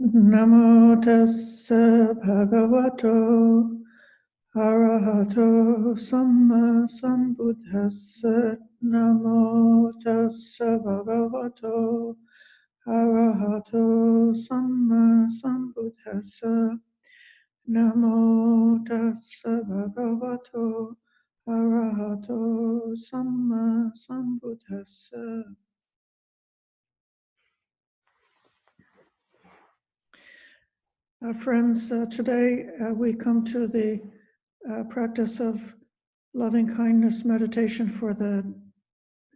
Namo tassa bhagavato arahato samma sambuddhassa. Namo tassa bhagavato arahato samma sambuddhassa. Namo tassa bhagavato arahato samma sambuddhassa. Friends, today we come to the practice of loving kindness meditation for the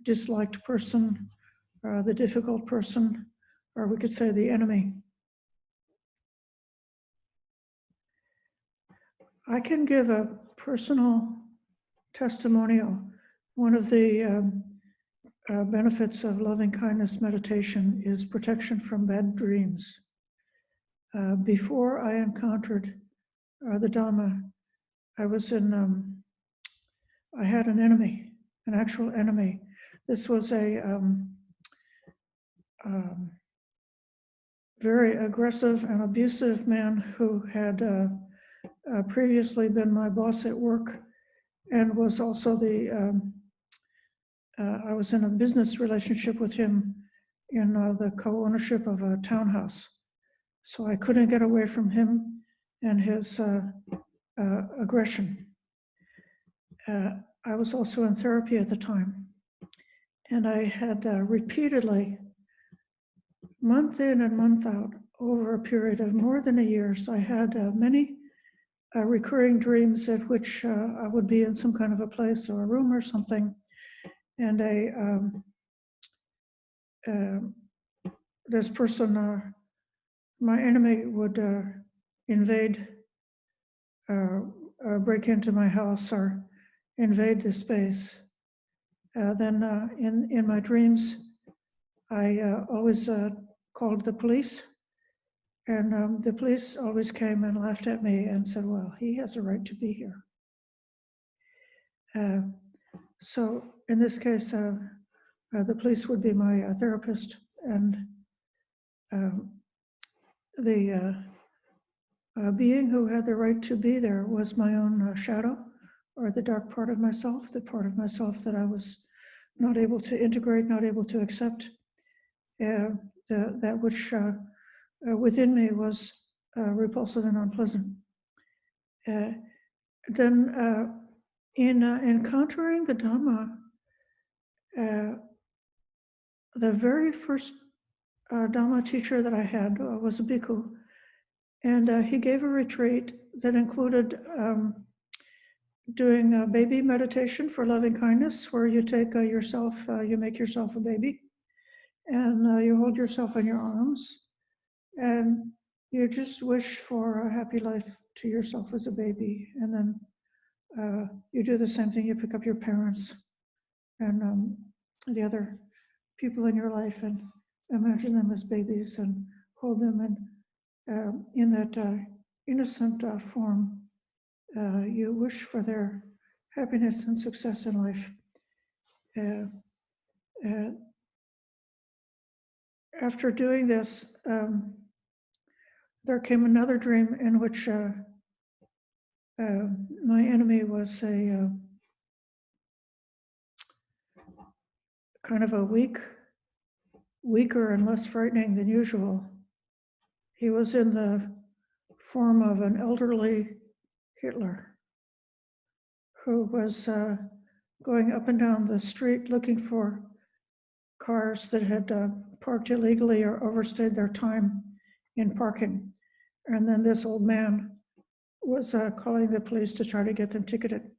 disliked person, the difficult person, or we could say the enemy. I can give a personal testimonial. One of the benefits of loving kindness meditation is protection from bad dreams. Before I encountered the Dhamma, I was I had an enemy, an actual enemy. This was a very aggressive and abusive man who had previously been my boss at work and was also I was in a business relationship with him in the co-ownership of a townhouse. So I couldn't get away from him and his aggression. I was also in therapy at the time, and I had repeatedly, month in and month out, over a period of more than a year, so I had many recurring dreams at which I would be in some kind of a place or a room or something, and this person, my enemy, would invade, break into my house or invade the space. Then in my dreams, I always called the police, and the police always came and laughed at me and said, well, he has a right to be here. So in this case, the police would be my therapist, and the being who had the right to be there was my own shadow, or the dark part of myself, the part of myself that I was not able to integrate, not able to accept, that which within me was repulsive and unpleasant. Then in encountering the Dhamma, the very first Dhamma teacher that I had was a bhikkhu, and he gave a retreat that included doing a baby meditation for loving kindness, where you take yourself, you make yourself a baby, and you hold yourself in your arms, and you just wish for a happy life to yourself as a baby. And then you do the same thing, you pick up your parents and the other people in your life and imagine them as babies and hold them, and in that innocent form, you wish for their happiness and success in life. After doing this, there came another dream in which my enemy was a kind of a weaker and less frightening than usual. He was in the form of an elderly Hitler who was going up and down the street looking for cars that had parked illegally or overstayed their time in parking. And then this old man was calling the police to try to get them ticketed.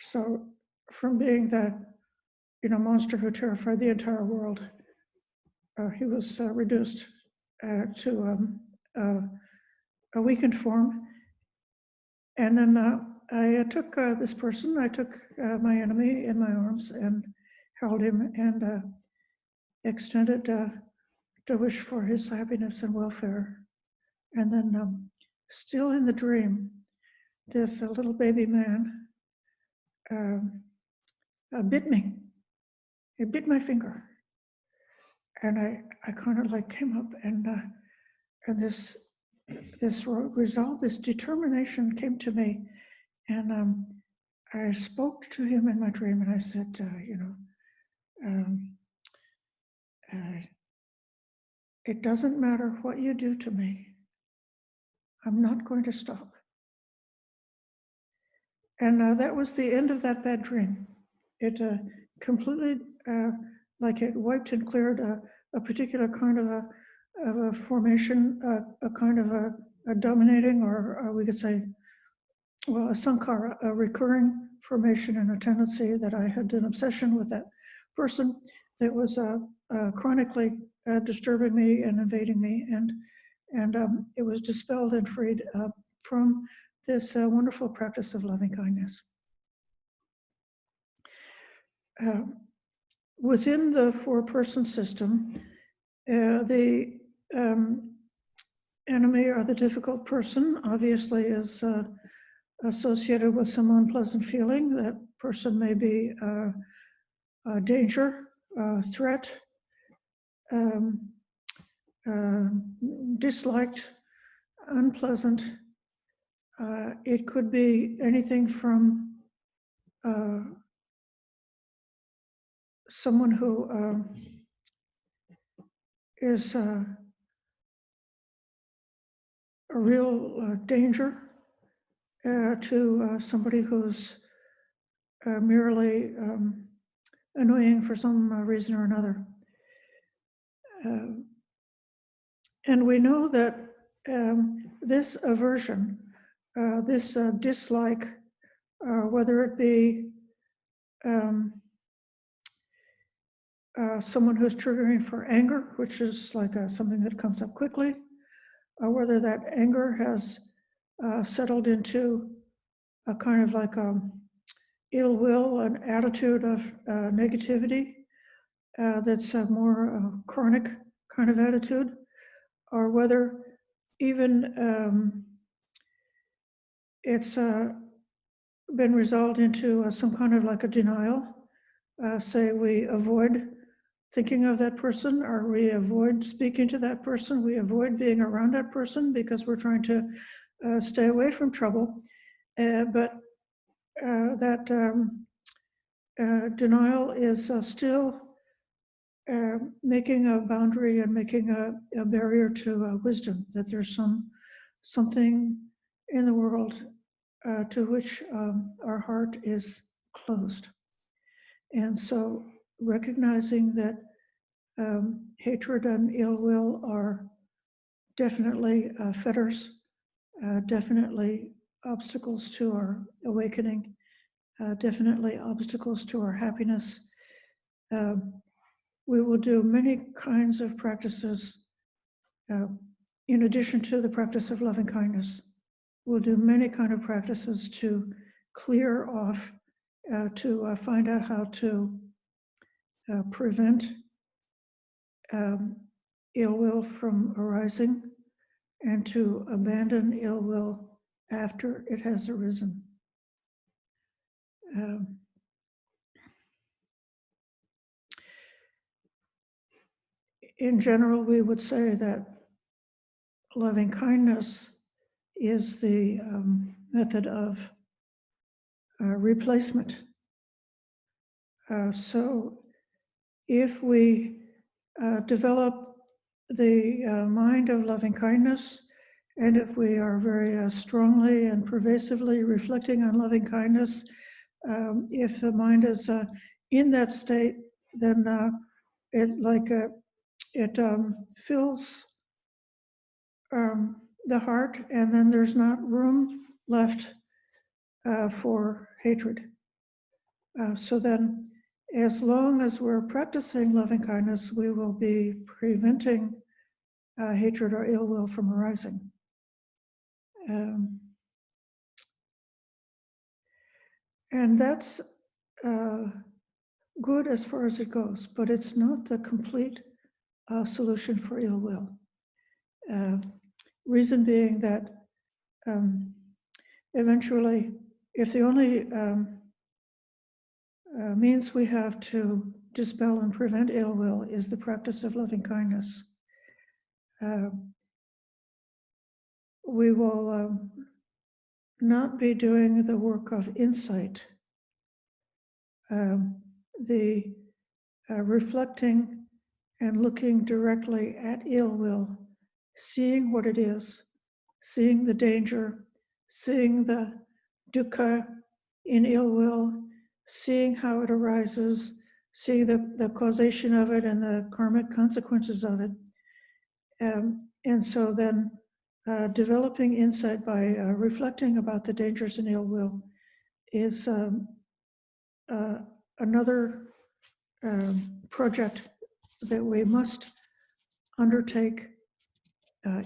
So from being that, monster who terrified the entire world, he was reduced to a weakened form. And then I took this person, I took my enemy in my arms and held him and extended to wish for his happiness and welfare. And then still in the dream, this little baby man bit me. He bit my finger. And I kind of like came up And this resolve, this determination came to me, and I spoke to him in my dream, and I said, it doesn't matter what you do to me. I'm not going to stop. And that was the end of that bad dream. It completely, like it wiped and cleared a particular kind of a formation, a kind of a dominating, or we could say, well, a sankhara, a recurring formation and a tendency that I had an obsession with that person that was chronically disturbing me and invading me, and it was dispelled and freed from this wonderful practice of loving kindness. Within the four-person system, the enemy or the difficult person obviously is associated with some unpleasant feeling. That person may be a danger, a threat, disliked, unpleasant. It could be anything from someone who is a real danger to somebody who's merely annoying for some reason or another. And we know that this aversion, this dislike, whether it be someone who's triggering for anger, which is like something that comes up quickly, or whether that anger has settled into a kind of like ill will, an attitude of negativity that's a more chronic kind of attitude, or whether even it's been resolved into some kind of like a denial. Say we avoid thinking of that person, or we avoid speaking to that person, we avoid being around that person because we're trying to stay away from trouble. But that denial is still making a boundary and making a barrier to wisdom, that there's something in the world to which our heart is closed. And so recognizing that hatred and ill will are definitely fetters, definitely obstacles to our awakening, definitely obstacles to our happiness. We will do many kinds of practices in addition to the practice of loving kindness. We'll do many kind of practices to clear off, to find out how to prevent ill will from arising, and to abandon ill will after it has arisen. In general, we would say that loving kindness is the method of replacement. So if we develop the mind of loving kindness, and if we are very strongly and pervasively reflecting on loving kindness, if the mind is in that state, then it fills the heart, and then there's not room left for hatred. So then, as long as we're practicing loving kindness, we will be preventing hatred or ill will from arising. And that's good as far as it goes, but it's not the complete solution for ill will. Reason being that eventually, if the only means we have to dispel and prevent ill will is the practice of loving kindness, we will not be doing the work of insight, the reflecting and looking directly at ill will, seeing what it is, seeing the danger, seeing the dukkha in ill will, seeing how it arises, seeing the causation of it and the karmic consequences of it. And so then developing insight by reflecting about the dangers in ill will is another project that we must undertake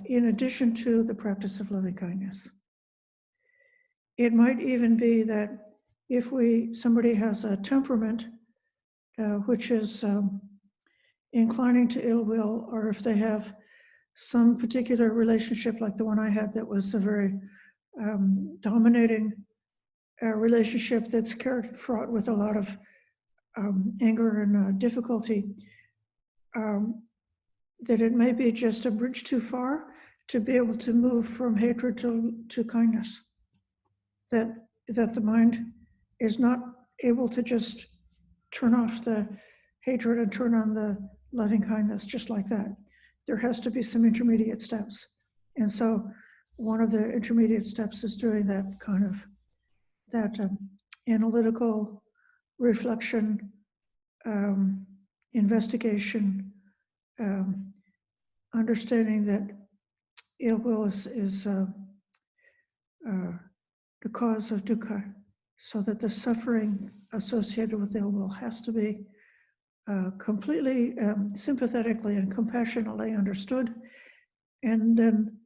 in addition to the practice of loving kindness. It might even be that if somebody has a temperament which is inclining to ill will, or if they have some particular relationship like the one I had that was a very dominating relationship that's fraught with a lot of anger and difficulty, that it may be just a bridge too far to be able to move from hatred to kindness. That the mind is not able to just turn off the hatred and turn on the loving kindness just like that. There has to be some intermediate steps. And so one of the intermediate steps is doing that kind of analytical reflection, investigation, understanding that ill will is the cause of dukkha, so that the suffering associated with ill will has to be completely sympathetically and compassionately understood. And then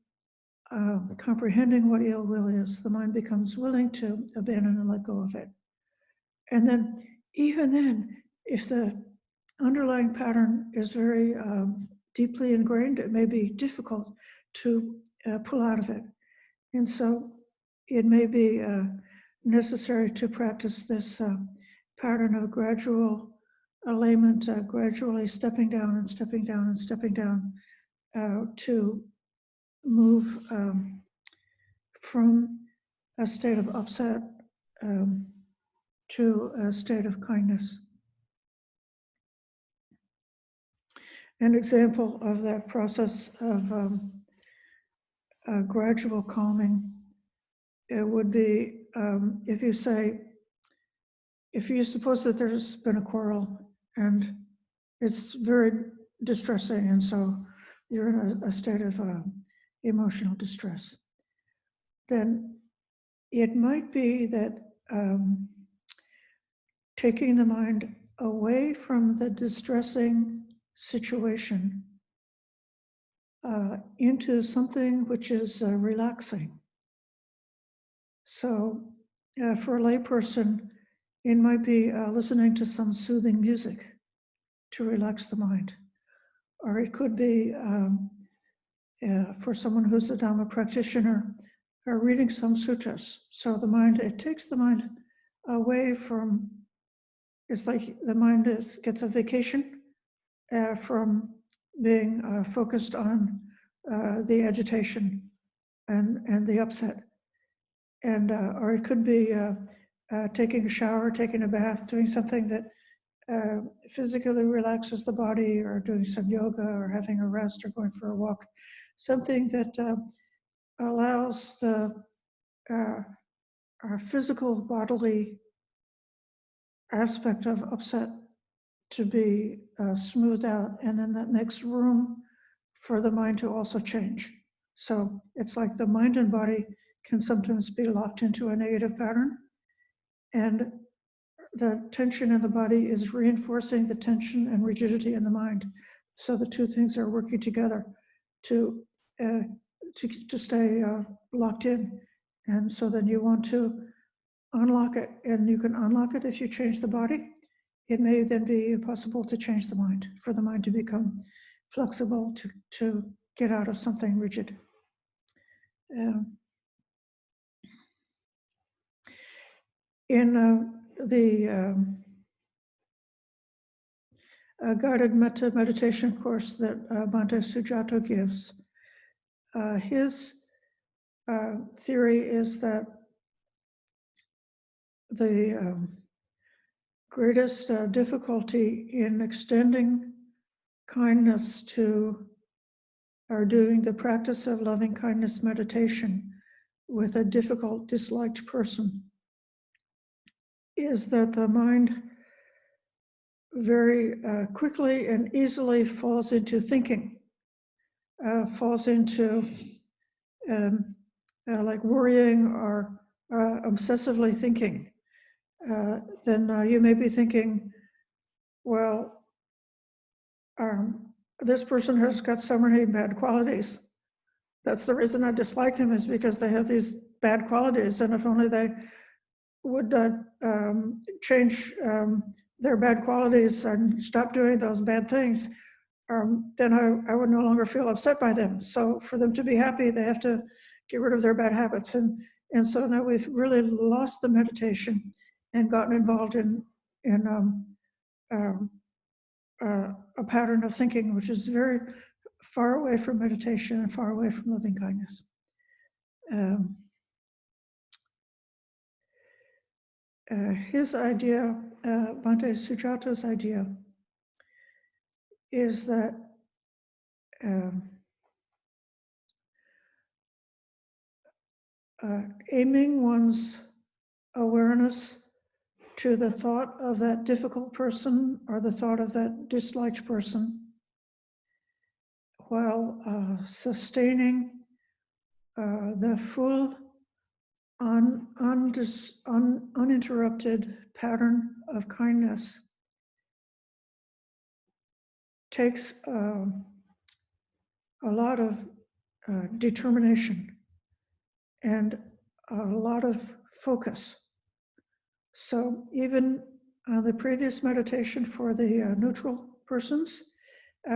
comprehending what ill will is, the mind becomes willing to abandon and let go of it. And then, even then, if the underlying pattern is very deeply ingrained, it may be difficult to pull out of it. And so it may be necessary to practice this pattern of gradual allayment, gradually stepping down and stepping down and stepping down to move from a state of upset to a state of kindness. An example of that process of gradual calming, it would be if you suppose that there's been a quarrel and it's very distressing, and so you're in a state of emotional distress, then it might be that taking the mind away from the distressing situation into something which is relaxing. So for a layperson, it might be listening to some soothing music to relax the mind. Or it could be, for someone who's a Dhamma practitioner, reading some sutras. So it takes the mind away from, it's like the mind gets a vacation from being focused on the agitation and the upset. And or it could be taking a shower, taking a bath, doing something that physically relaxes the body, or doing some yoga, or having a rest, or going for a walk. Something that allows our physical bodily aspect of upset to be smoothed out, and then that makes room for the mind to also change. So it's like the mind and body can sometimes be locked into a negative pattern, and the tension in the body is reinforcing the tension and rigidity in the mind. So the two things are working together to stay locked in. And so then you want to unlock it, and you can unlock it if you change the body. It may then be possible to change the mind, for the mind to become flexible, to get out of something rigid. In the guided Metta meditation course that Bhante Sujato gives, his theory is that the greatest difficulty in extending kindness to, or doing the practice of loving kindness meditation with a difficult, disliked person is that the mind very quickly and easily falls into thinking, falls into like worrying or obsessively thinking. Then you may be thinking, well, this person has got so many bad qualities. That's the reason I dislike them, is because they have these bad qualities. And if only they would change their bad qualities and stop doing those bad things, then I would no longer feel upset by them. So for them to be happy, they have to get rid of their bad habits. And so now we've really lost the meditation and gotten involved in a pattern of thinking, which is very far away from meditation and far away from loving kindness. His idea, Bhante Sujata's idea, is that aiming one's awareness to the thought of that difficult person or the thought of that disliked person, while sustaining the full, uninterrupted pattern of kindness, takes a lot of determination and a lot of focus. So even the previous meditation for the neutral persons,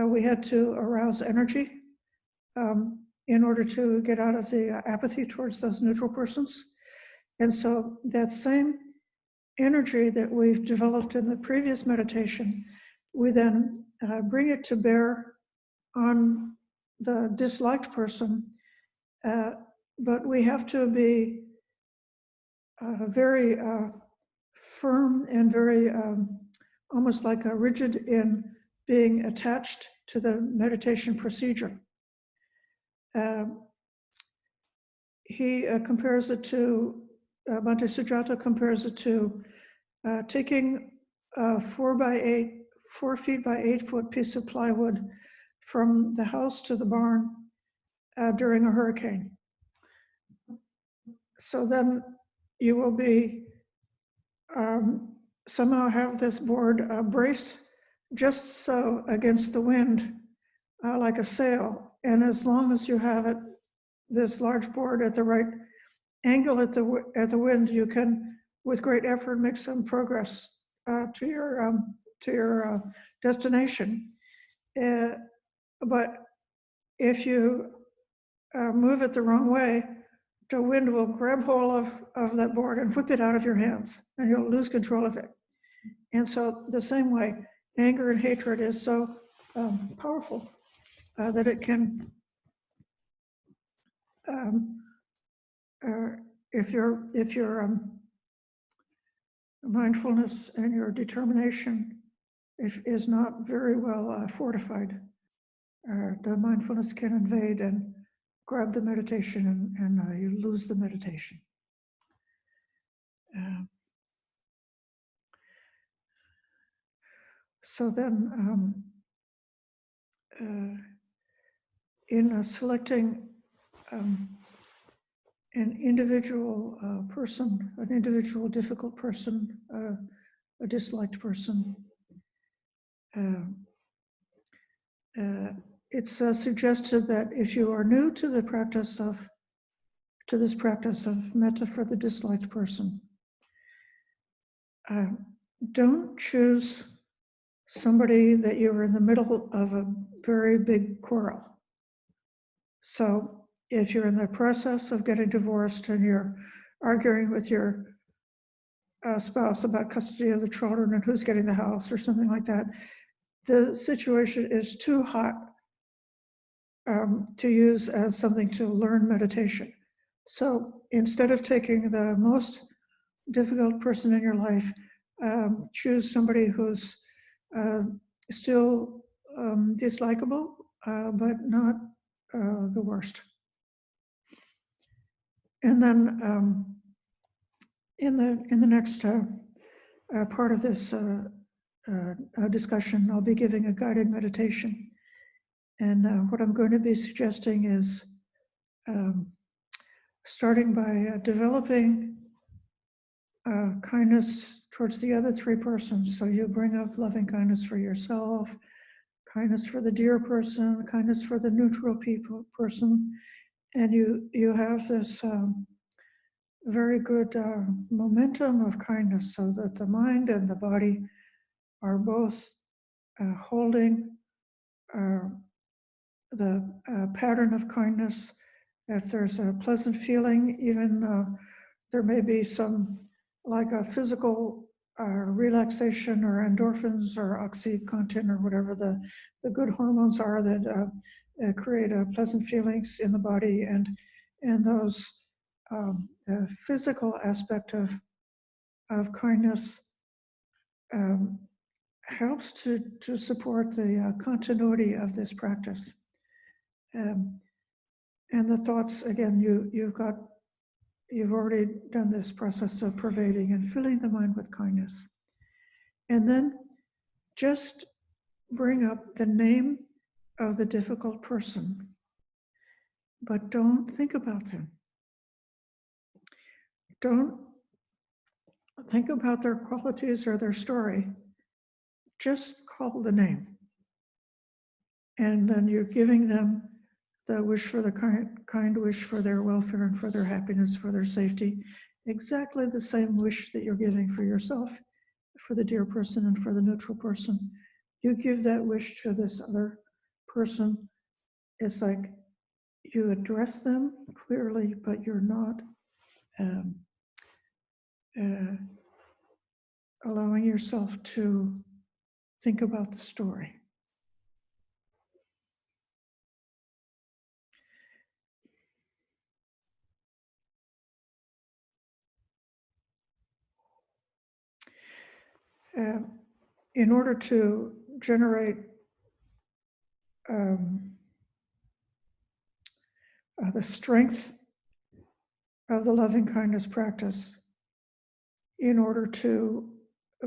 we had to arouse energy in order to get out of the apathy towards those neutral persons. And so that same energy that we've developed in the previous meditation, we then bring it to bear on the disliked person, but we have to be very firm and very almost like a rigid in being attached to the meditation procedure. He compares it to, Bhante Sujata compares it to taking a 4 feet by 8 foot piece of plywood from the house to the barn during a hurricane. So then you will be somehow have this board braced just so against the wind, like a sail. And as long as you have it, this large board at the right angle at the wind, you can, with great effort, make some progress to your destination. But if you move it the wrong way, the wind will grab hold of that board and whip it out of your hands, and you'll lose control of it. And so the same way, anger and hatred is so powerful that it can, if your mindfulness and your determination is not very well fortified, the mindfulness can invade and grab the meditation, and you lose the meditation. So then, in selecting an individual person, an individual difficult person, a disliked person, it's suggested that if you are new to the practice of, to this practice of metta for the disliked person, don't choose somebody that you're in the middle of a very big quarrel. So if you're in the process of getting divorced and you're arguing with your spouse about custody of the children and who's getting the house or something like that, the situation is too hot to use as something to learn meditation. So instead of taking the most difficult person in your life, choose somebody who's still dislikable, but not the worst. And then in the next part of this discussion, I'll be giving a guided meditation. And what I'm going to be suggesting is starting by developing kindness towards the other three persons. So you bring up loving kindness for yourself, kindness for the dear person, kindness for the neutral person, and you have this very good momentum of kindness, so that the mind and the body are both holding the pattern of kindness. If there's a pleasant feeling, even there may be some, like a physical relaxation or endorphins or oxycontin or whatever the good hormones are that create pleasant feelings in the body, and those the physical aspect of kindness helps to support the continuity of this practice. And the thoughts, again, you've already done this process of pervading and filling the mind with kindness. And then just bring up the name of the difficult person, but don't think about them. Don't think about their qualities or their story. Just call the name. And then you're giving them the wish for the kind wish for their welfare and for their happiness, for their safety, exactly the same wish that you're giving for yourself, for the dear person and for the neutral person. You give that wish to this other person. It's like you address them clearly, but you're not allowing yourself to think about the story. In order to generate the strength of the loving kindness practice, in order to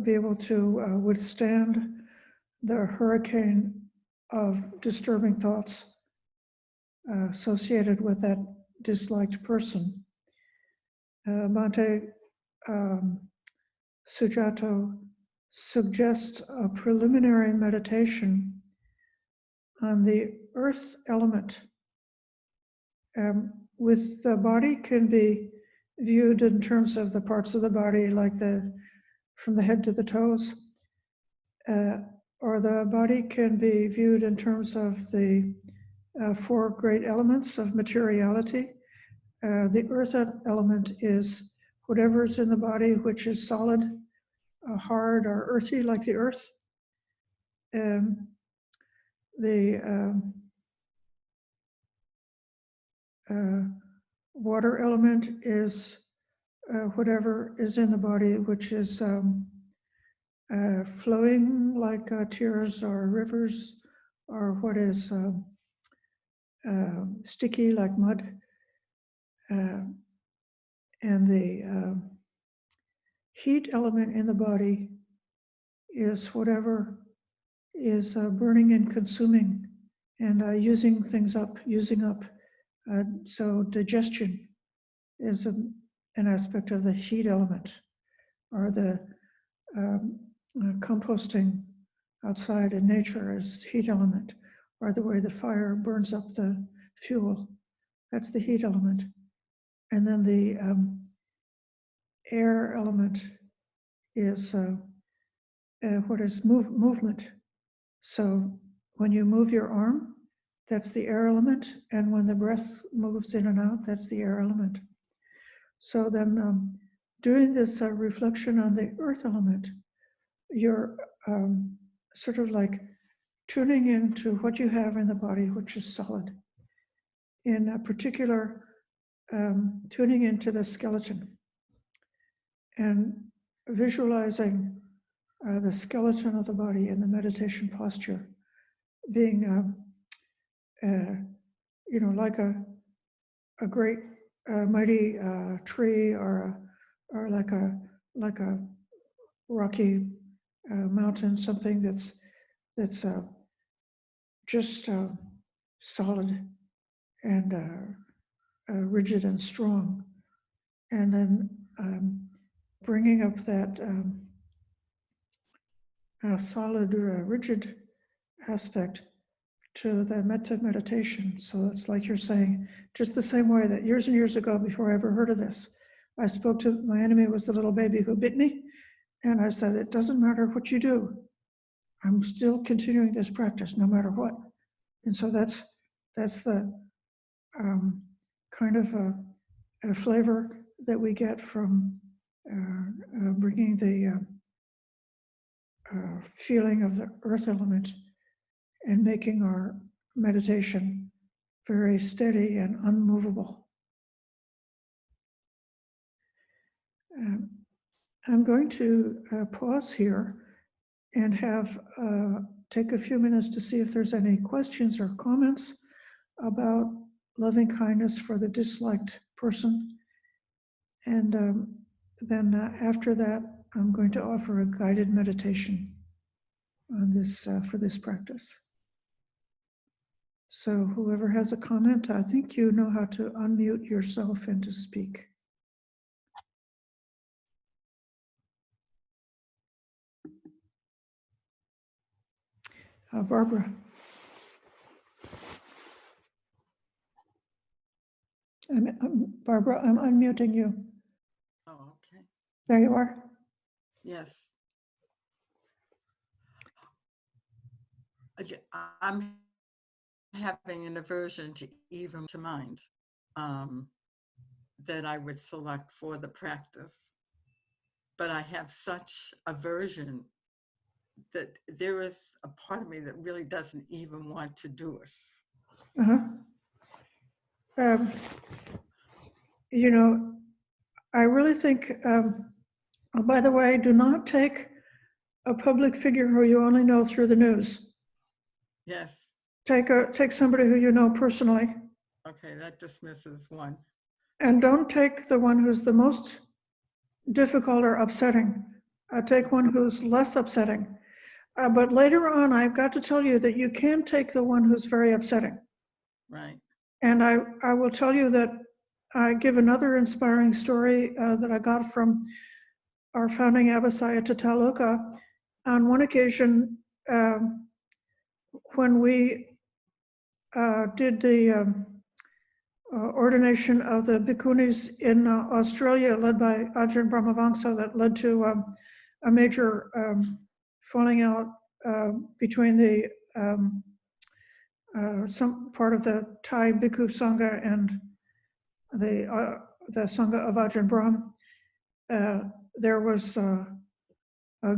be able to withstand the hurricane of disturbing thoughts associated with that disliked person, Bhante Sujato suggests a preliminary meditation on the earth element. With the body can be viewed in terms of the parts of the body, like from the head to the toes, or the body can be viewed in terms of the four great elements of materiality. The earth element is whatever's in the body which is solid, hard, or earthy, like the earth. The water element is whatever is in the body which is flowing like tears or rivers, or what is sticky like mud. And the heat element in the body is whatever is burning and consuming and using things up, using up. So digestion is an aspect of the heat element, or the composting outside in nature is heat element, or the way the fire burns up the fuel, that's the heat element. And then the air element is what is movement. So when you move your arm, that's the air element, and when the breath moves in and out, that's the air element. So then doing this reflection on the earth element, you're sort of like tuning into what you have in the body, which is solid. In a particular tuning into the skeleton and visualizing the skeleton of the body in the meditation posture being, like a great mighty tree or like a rocky mountain, something that's just solid and rigid and strong, and then bringing up that solid, rigid aspect to the metta meditation. So it's like you're saying, just the same way that years and years ago, before I ever heard of this, I spoke to my enemy was the little baby who bit me, and I said, it doesn't matter what you do, I'm still continuing this practice no matter what. And so that's the kind of a flavor that we get from bringing the feeling of the earth element and making our meditation very steady and unmovable. I'm going to pause here and take a few minutes to see if there's any questions or comments about loving kindness for the disliked person. And then after that, I'm going to offer a guided meditation on this for this practice. So whoever has a comment, I think you know how to unmute yourself and to speak. Barbara. Barbara, I'm unmuting you. Oh, okay. There you are. Yes. I'm having an aversion to even to mind that I would select for the practice. But I have such aversion that there is a part of me that really doesn't even want to do it. I really think, by the way, do not take a public figure who you only know through the news. Yes. Take somebody who you know personally. Okay, that dismisses one. And don't take the one who's the most difficult or upsetting. Take one who's less upsetting. But later on, I've got to tell you that you can take the one who's very upsetting. Right. And I will tell you that I give another inspiring story that I got from our founding abbess, Ayya Totaloka. On one occasion, when we did the ordination of the bhikkhunis in Australia, led by Ajahn Brahmavamsa, that led to a major falling out between the some part of the Thai bhikkhu sangha and the sangha of Ajahn Brahm. There was a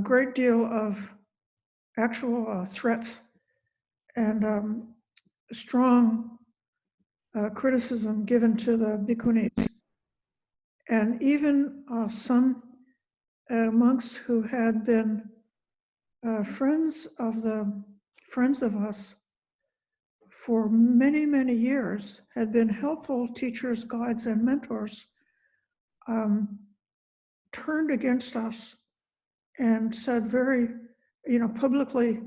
great deal of actual threats and strong criticism given to the bhikkhunis. And even some monks who had been friends of us for many, many years, had been helpful teachers, guides, and mentors, turned against us and said very, publicly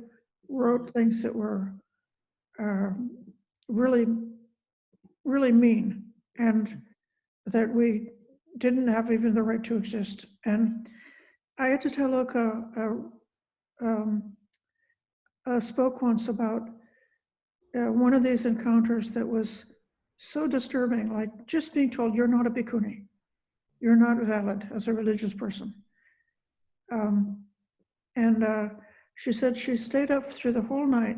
wrote things that were really, really mean, and that we didn't have even the right to exist. And Ayya Totaloka spoke once about one of these encounters that was so disturbing, like just being told you're not a bhikkhuni, you're not valid as a religious person. And she said she stayed up through the whole night,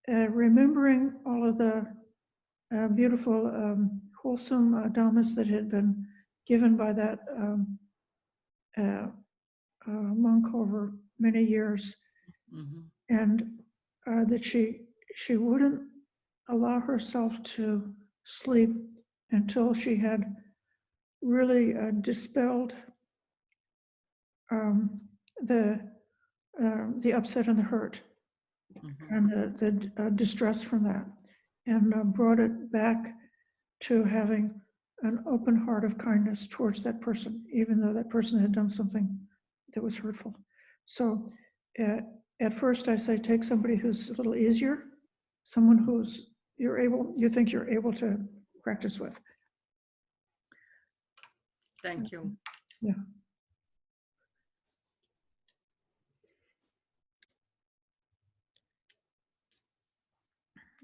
remembering all of the beautiful, wholesome dhammas that had been given by that monk over many years, and that she wouldn't allow herself to sleep until she had really dispelled the upset and the hurt and the distress from that, and brought it back to having an open heart of kindness towards that person, even though that person had done something that was hurtful. So at first I say, take somebody who's a little easier, someone who's you think you're able to practice with. Thank you. Yeah.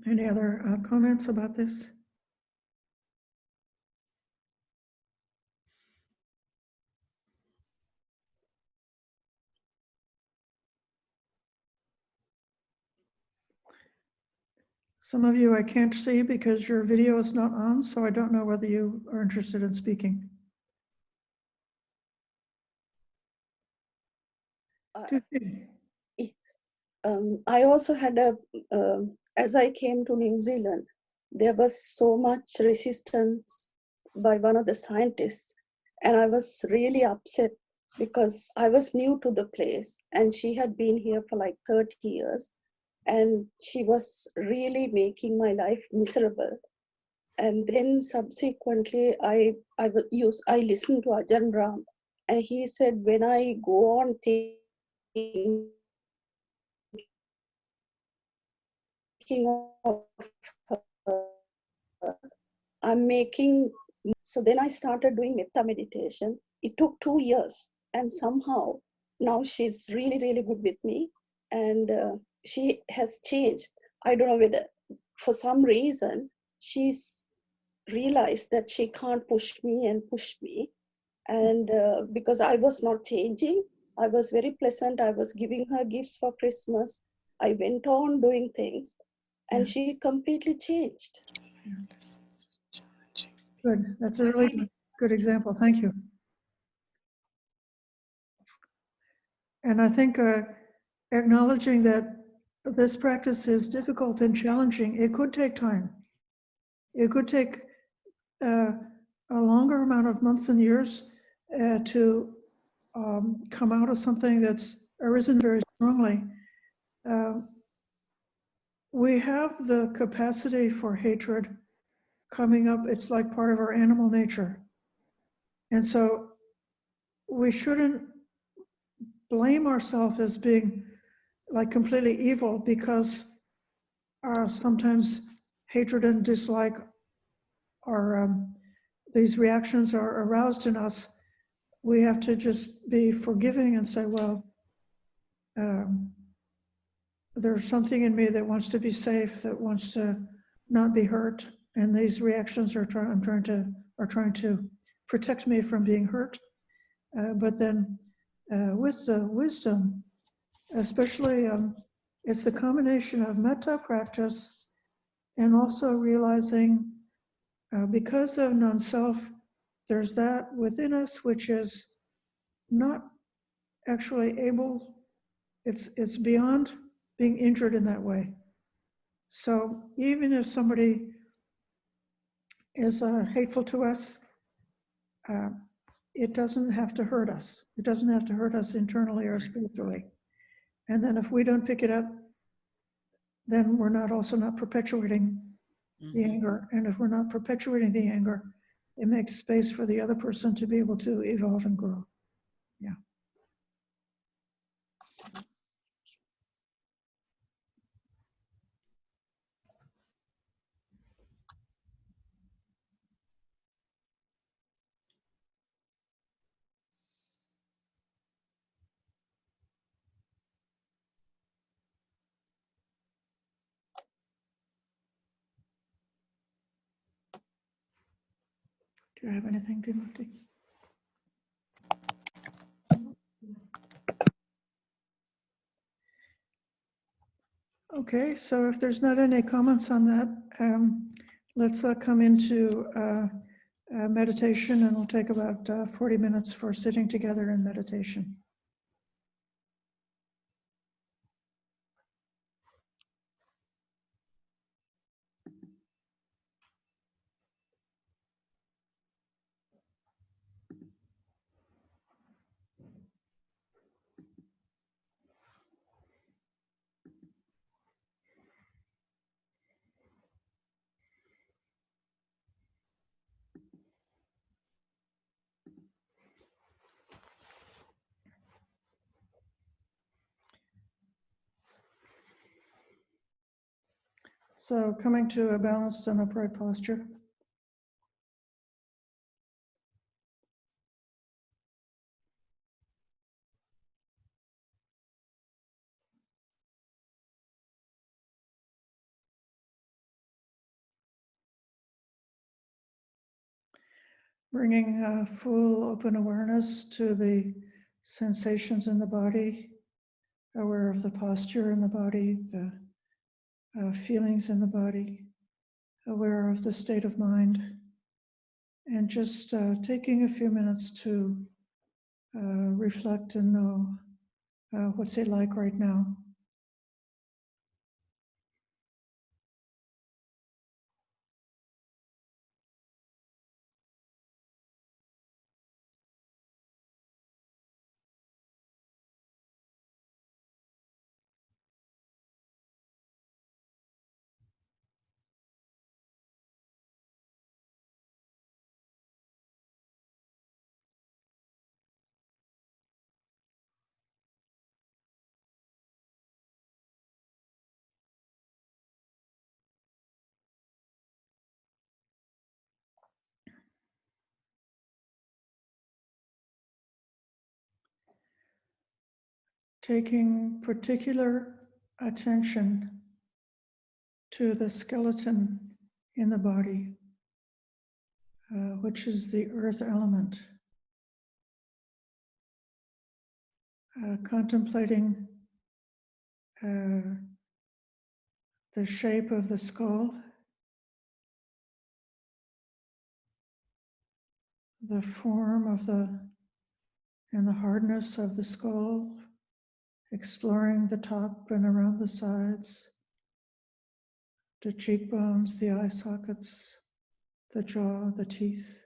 Any other comments about this? Some of you I can't see because your video is not on, so I don't know whether you are interested in speaking. I also had as I came to New Zealand, there was so much resistance by one of the scientists, and I was really upset because I was new to the place and she had been here for like 30 years and she was really making my life miserable. And then subsequently, I listened to Ajahn Ram, and he said, when I go on thinking of her, I'm making. So then I started doing Metta meditation. It took 2 years, and somehow now she's really, really good with me, and she has changed. I don't know whether for some reason she's realized that she can't push me, and because I was not changing, I was very pleasant. I was giving her gifts for Christmas. I went on doing things, and she completely changed. Good. That's a really good example. Thank you. And I think acknowledging that this practice is difficult and challenging, it could take time. It could take a longer amount of months and years to come out of something that's arisen very strongly. We have the capacity for hatred coming up. It's like part of our animal nature. And so we shouldn't blame ourselves as being like completely evil because sometimes hatred and dislike are, these reactions are aroused in us. We have to just be forgiving and say, well, there's something in me that wants to be safe, that wants to not be hurt. And these reactions are trying to protect me from being hurt. But then with the wisdom, especially it's the combination of metta practice and also realizing because of non-self, there's that within us which is not actually able, it's beyond being injured in that way. So even if somebody is hateful to us, it doesn't have to hurt us. It doesn't have to hurt us internally or spiritually. And then if we don't pick it up, then we're not perpetuating the anger. And if we're not perpetuating the anger, it makes space for the other person to be able to evolve and grow. Yeah. Do you have anything, Timothy? Okay, so if there's not any comments on that, let's come into meditation, and we'll take about 40 minutes for sitting together in meditation. So coming to a balanced and upright posture. Bringing full open awareness to the sensations in the body, aware of the posture in the body, the feelings in the body, aware of the state of mind, and just taking a few minutes to reflect and know what's it like right now. Taking particular attention to the skeleton in the body, which is the earth element. Contemplating the shape of the skull, the form of and the hardness of the skull, exploring the top and around the sides, the cheekbones, the eye sockets, the jaw, the teeth.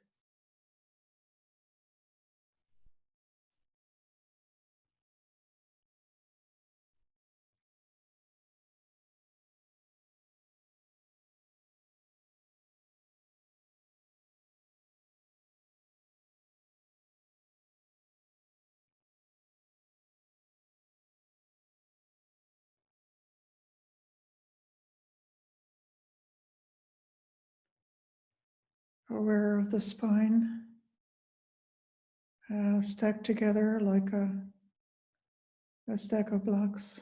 Aware of the spine, stacked together like a stack of blocks.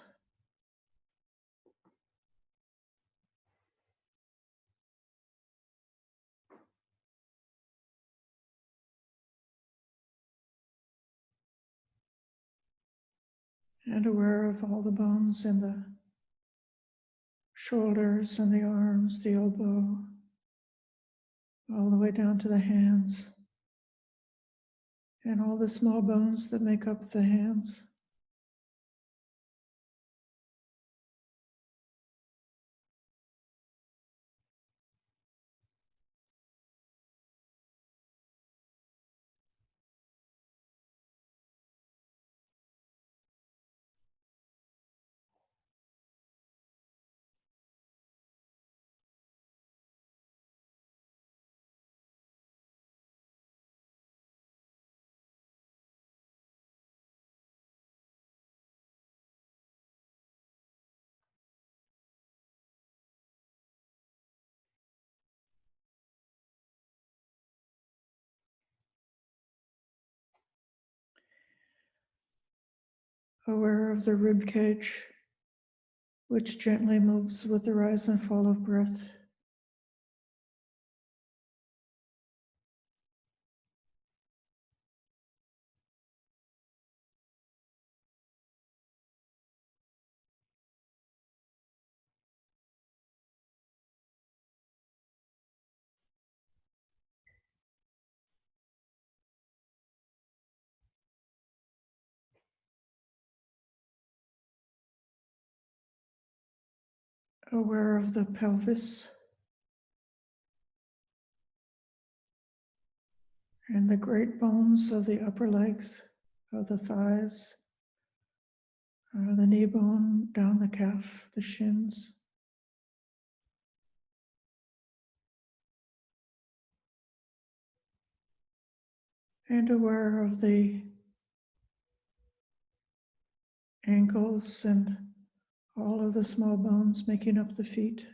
And aware of all the bones in the shoulders and the arms, the elbow, all the way down to the hands, and all the small bones that make up the hands. Aware of the rib cage, which gently moves with the rise and fall of breath. Aware of the pelvis and the great bones of the upper legs, of the thighs, the knee bone, down the calf, the shins. And aware of the ankles and all of the small bones making up the feet.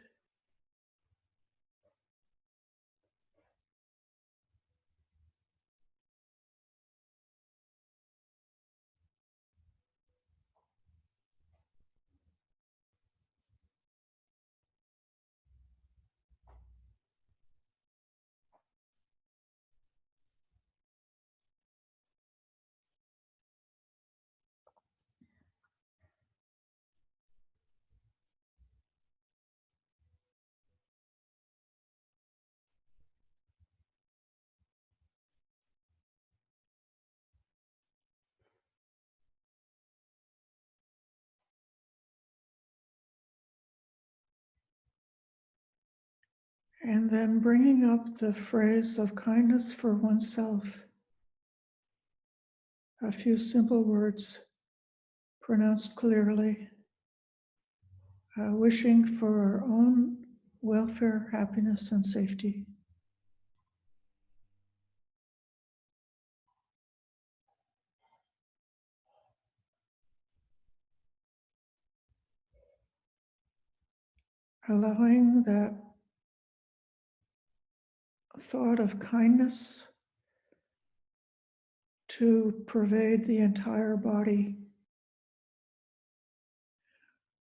And then bringing up the phrase of kindness for oneself, a few simple words pronounced clearly, wishing for our own welfare, happiness, and safety. Allowing that thought of kindness to pervade the entire body,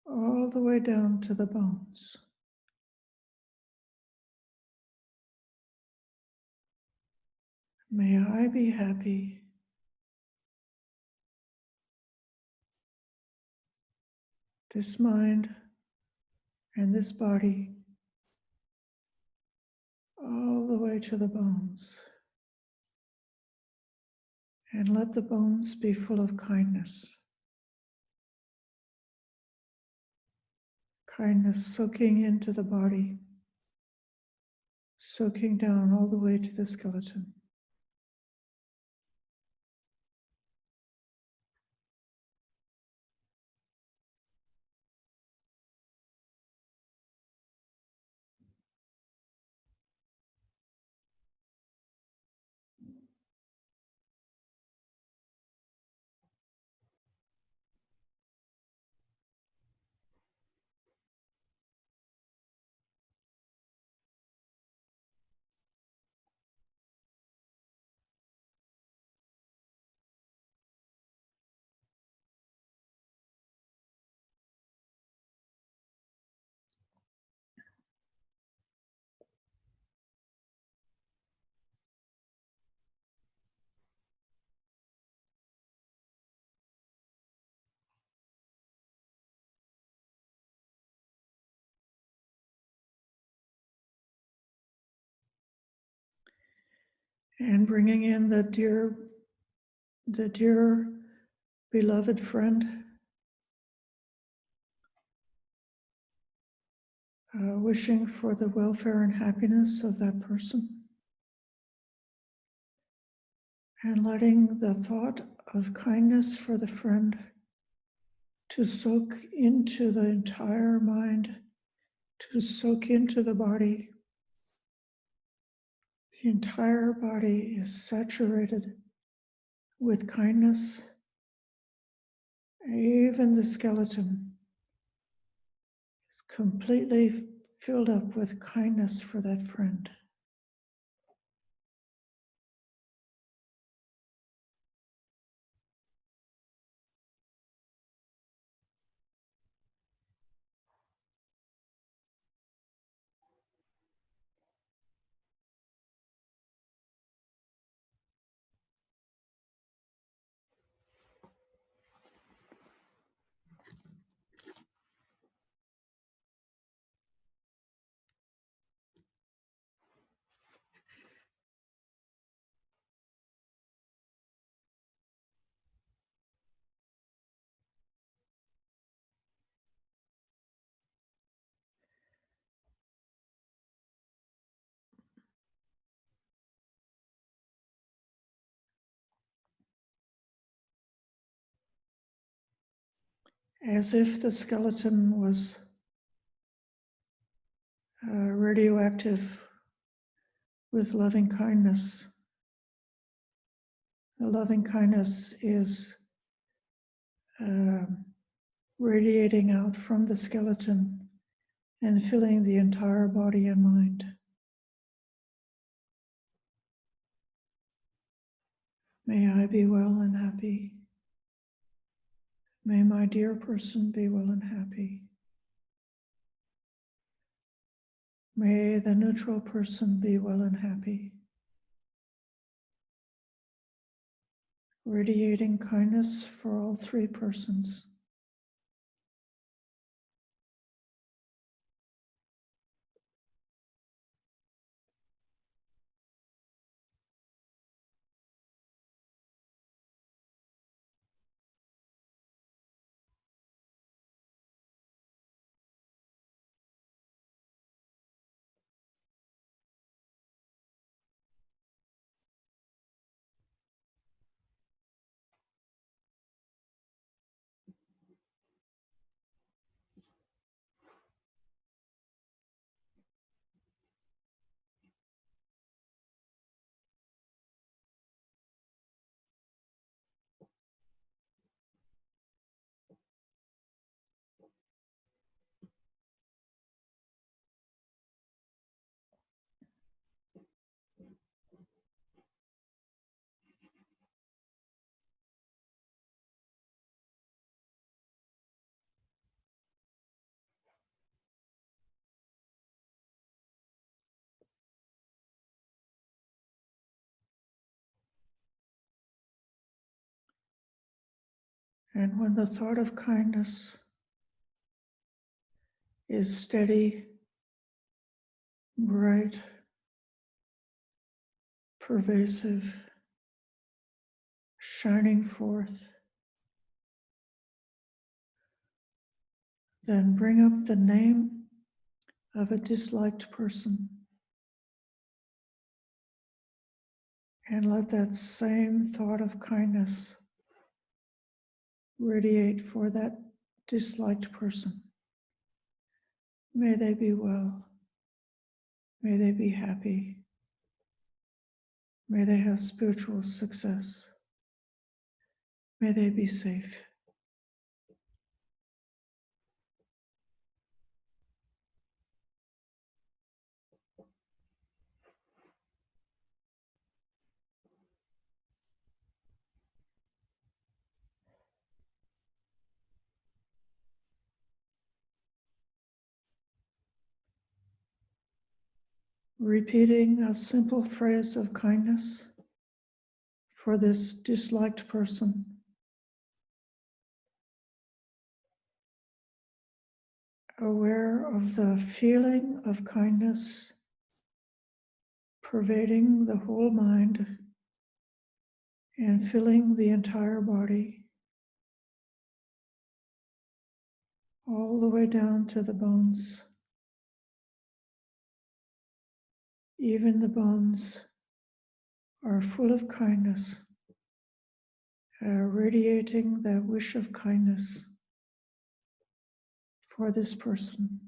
all the way down to the bones. May I be happy. This mind and this body, all the way to the bones. And let the bones be full of kindness. Kindness soaking into the body, soaking down all the way to the skeleton. And bringing in the dear beloved friend, wishing for the welfare and happiness of that person, and letting the thought of kindness for the friend to soak into the entire mind, to soak into the body. The entire body is saturated with kindness. Even the skeleton is completely filled up with kindness for that friend. As if the skeleton was radioactive with loving kindness. The loving kindness is radiating out from the skeleton and filling the entire body and mind. May I be well and happy. May my dear person be well and happy. May the neutral person be well and happy. Radiating kindness for all three persons. And when the thought of kindness is steady, bright, pervasive, shining forth, then bring up the name of a disliked person and let that same thought of kindness radiate for that disliked person. May they be well. May they be happy. May they have spiritual success. May they be safe. Repeating a simple phrase of kindness for this disliked person. Aware of the feeling of kindness pervading the whole mind and filling the entire body, all the way down to the bones. Even the bones are full of kindness, radiating that wish of kindness for this person.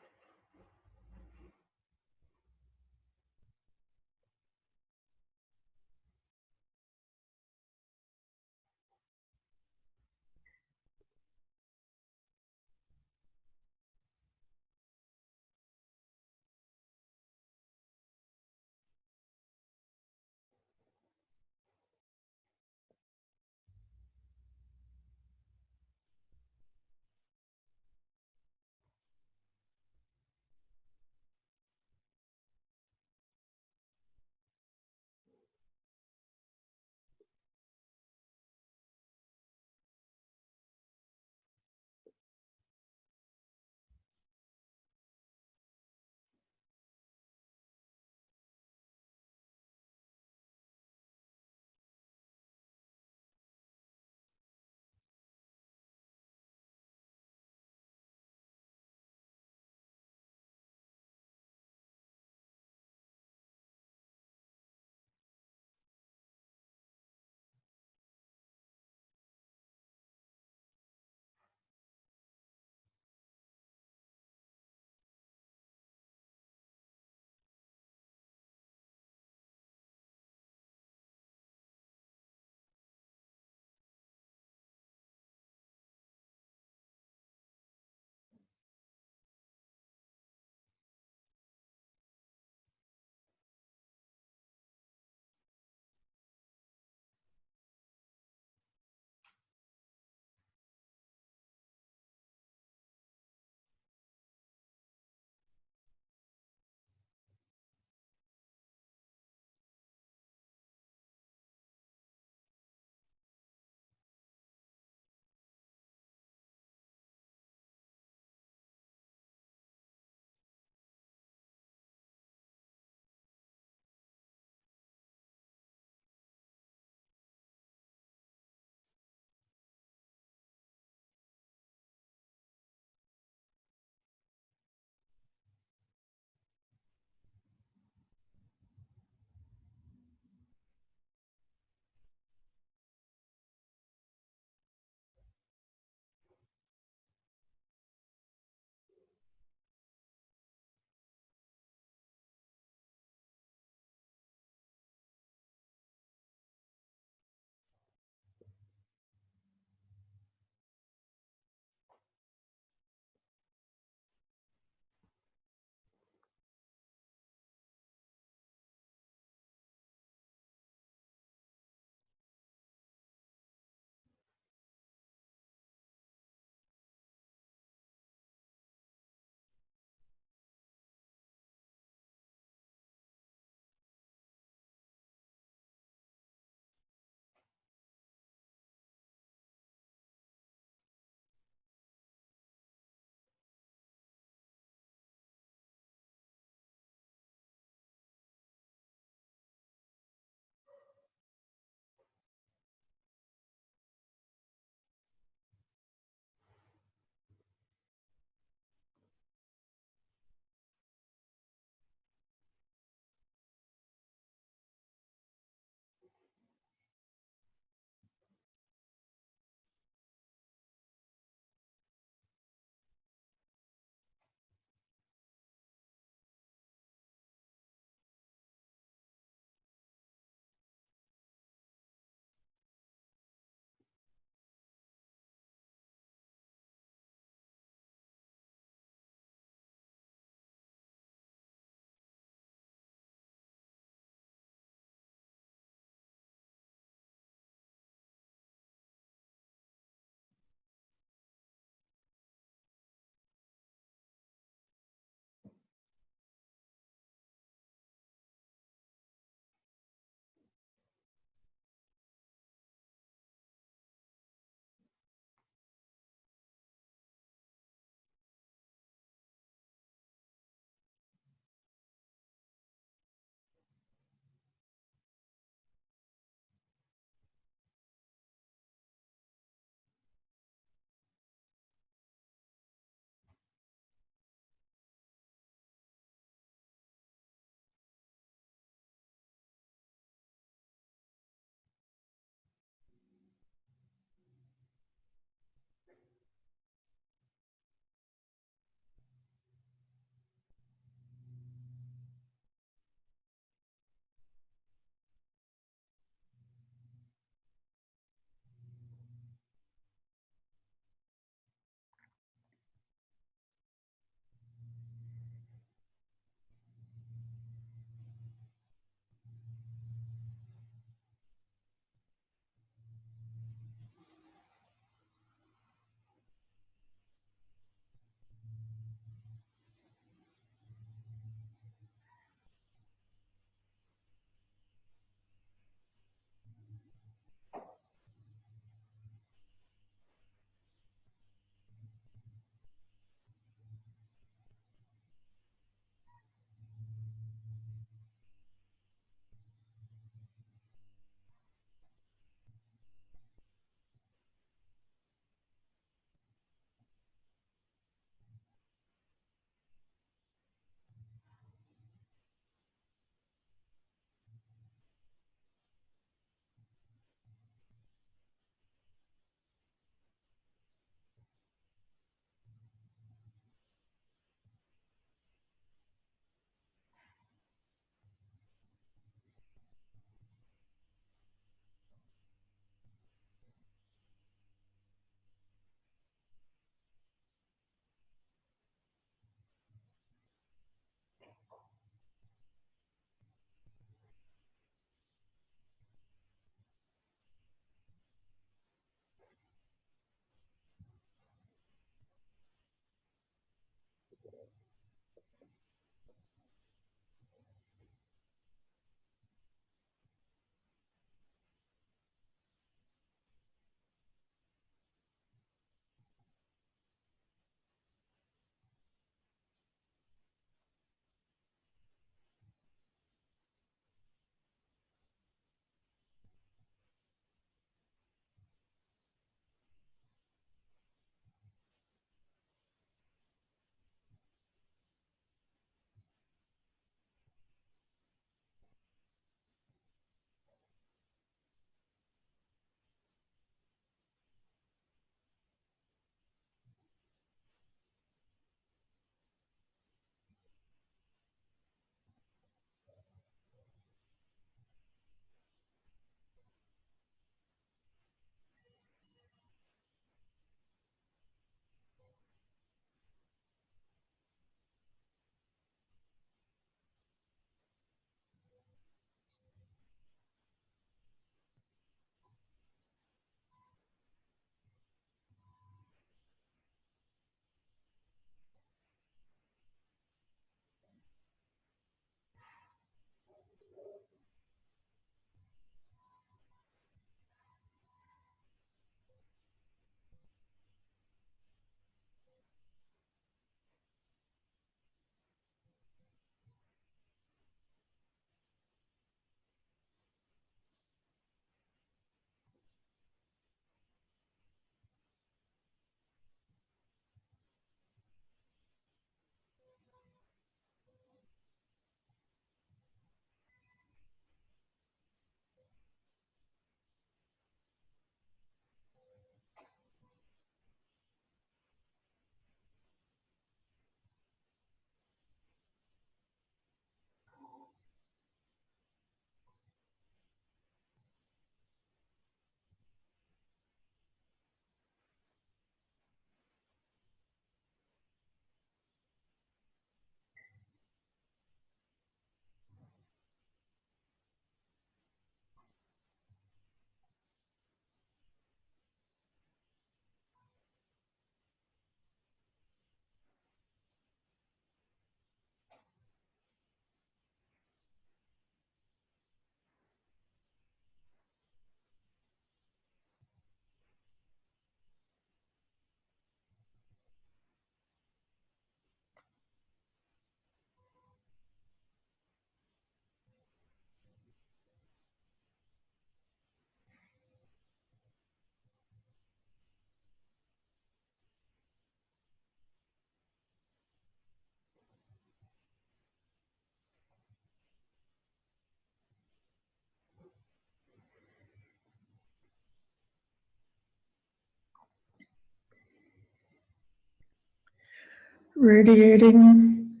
radiating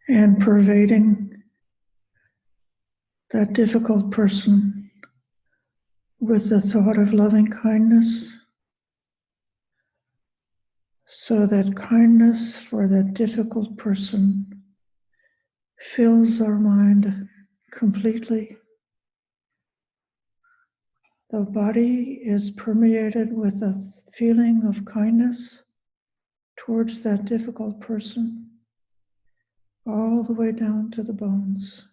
and pervading that difficult person with the thought of loving kindness, so that kindness for that difficult person fills our mind completely. The body is permeated with a feeling of kindness towards that difficult person, all the way down to the bones.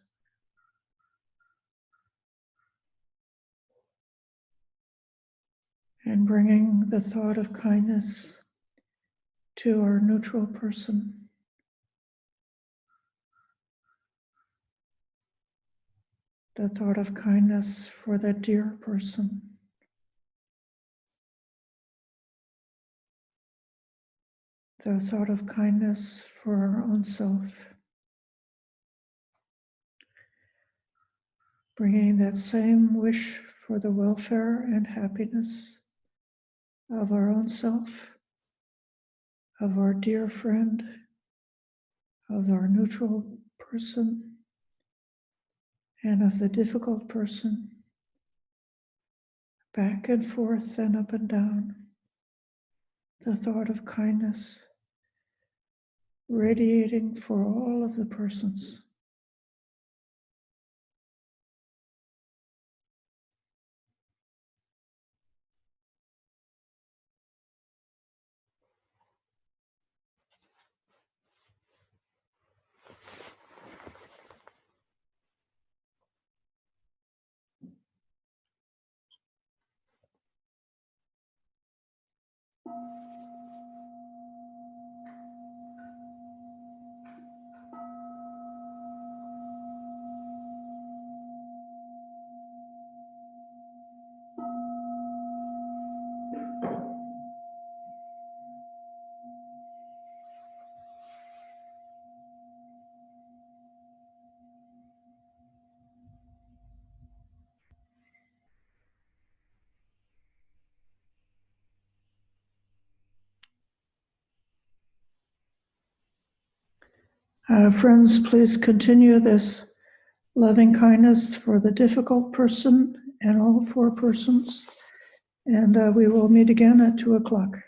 And bringing the thought of kindness to our neutral person. The thought of kindness for that dear person. The thought of kindness for our own self. Bringing that same wish for the welfare and happiness of our own self, of our dear friend, of our neutral person, and of the difficult person, back and forth and up and down. The thought of kindness radiating for all of the persons. Friends, please continue this loving kindness for the difficult person and all four persons. And we will meet again at 2:00.